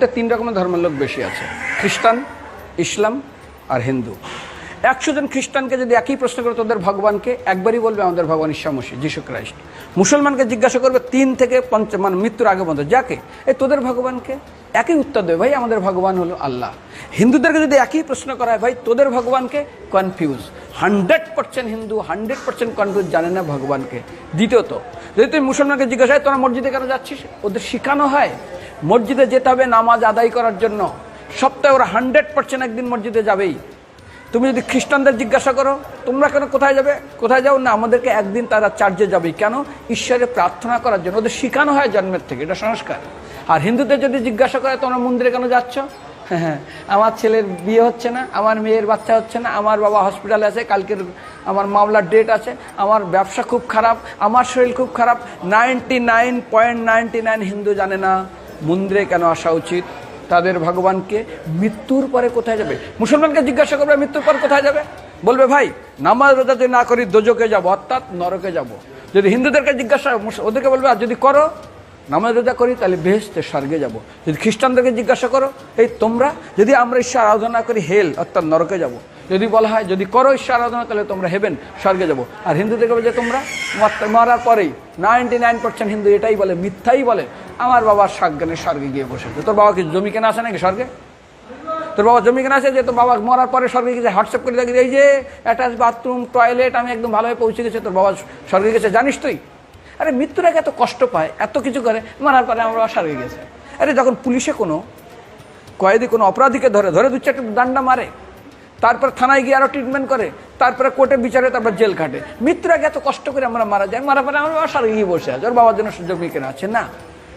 পৃথিবীতে 3 রকমের ধর্মের লোক বেশি আছে, খ্রিস্টান, ইসলাম আর হিন্দু। 100 জন খ্রিস্টানকে যদি একই প্রশ্ন করে তোদের ভগবানকে, একবারই বলবে আমাদের ভগবান ঈশ্বর মসিহ, যিশু খ্রাইস্ট। মুসলমানকে জিজ্ঞাসা করবে 3 থেকে 5 মানে মৃত্যুর আগে পর্যন্ত, যাকে এই তোদের ভগবানকে, একই উত্তর দেবে, ভাই আমাদের ভগবান হলো আল্লাহ। হিন্দুদেরকে যদি একই প্রশ্ন করা হয়, ভাই তোদের ভগবানকে, কনফিউজ। 100% হিন্দু 100% কনফিউজ, জানে না ভগবানকে। দ্বিতীয়ত, যদি তুমি মুসলমানকে জিজ্ঞাসা হয় তোরা মসজিদে কেন যাচ্ছিস, ওদের শেখানো হয় মসজিদে যেতে হবে নামাজ আদায় করার জন্য। সপ্তাহে ওরা 100% একদিন মসজিদে যাবেই। তুমি যদি খ্রিস্টানদের জিজ্ঞাসা করো তোমরা কেন কোথায় যাবে, কোথায় যাও না, আমাদেরকে একদিন তারা চার্চে যাবে। কেন? ঈশ্বরে প্রার্থনা করার জন্য, ওদের শেখানো হয় জন্মের থেকে, এটা সংস্কার। আর হিন্দুদের যদি জিজ্ঞাসা করে তোমরা মন্দিরে কেন যাচ্ছ, হ্যাঁ আমার ছেলের বিয়ে হচ্ছে না, আমার মেয়ের বাচ্চা হচ্ছে না, আমার বাবা হসপিটালে আছে, কালকের আমার মামলার ডেট আছে, আমার ব্যবসা খুব খারাপ, আমার শরীর খুব খারাপ। 99.99 হিন্দু জানে না মন্দিরে কেন আসা উচিত, তাদের ভগবানকে মৃত্যুর পরে কোথায় যাবে। মুসলমানকে জিজ্ঞাসা করবে মৃত্যুর পর কোথায় যাবে, বলবে ভাই নামাজ রোজা যদি না করি দোজকে যাব, অর্থাৎ নরকে যাব। যদি হিন্দুদেরকে জিজ্ঞাসা, ওদেরকে বলবে আর যদি করো নামাজ রোজা করি তাহলে বেহেশতে স্বর্গে যাব। যদি খ্রিস্টানদেরকে জিজ্ঞাসা করো এই তোমরা যদি আমরা ঈশ্বর আরাধনা করি হেল অর্থাৎ নরকে যাব। যদি বলা হয় যদি করো ঈশ্বর আরাধনা তাহলে তোমরা হেভেন স্বর্গে যাব। আর হিন্দুদেরকে বলে যে তোমরা মরার পরেই 99% হিন্দু এটাই বলে, মিথ্যাই বলে, আমার বাবার সজ্ঞানে স্বর্গে গিয়ে বসেছে। তোর বাবা কি জমি কেনা আছে নাকি স্বর্গে? তোর বাবা জমি কেনা আছে যে তোর বাবা মরার পরে স্বর্গে গেছে, হোয়াটসঅ্যাপ করে দেখি এই যে অ্যাটাচ বাথরুম টয়লেট আমি একদম ভালোভাবে পৌঁছে গেছে, তোর বাবা স্বর্গে গেছে জানিস তুই? আরে মৃত্যুর আগে এত কষ্ট পায়, এত কিছু করে, মারার পরে আমার বাবা স্বর্গে গেছে। আরে যখন পুলিশে কোনো কয়েদি কোনো অপরাধীকে ধরে 2-4টা ডান্ডা মারে, তারপর থানায় গিয়ে আরও ট্রিটমেন্ট করে, তারপরে কোর্টে বিচারে, তারপর জেল কাটে, মৃত্যুর আগে এত কষ্ট করে আমরা মারা যাই, মারার পরে আমার বাবা স্বর্গে গিয়ে বসে আছে, ওর বাবার জন্য জমি কেনা আছে না,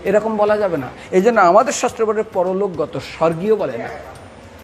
এরকম বলা যাবে না। এই জন্য আমাদের শাস্ত্র বলে পরলোকগত, স্বর্গীয় বলে না।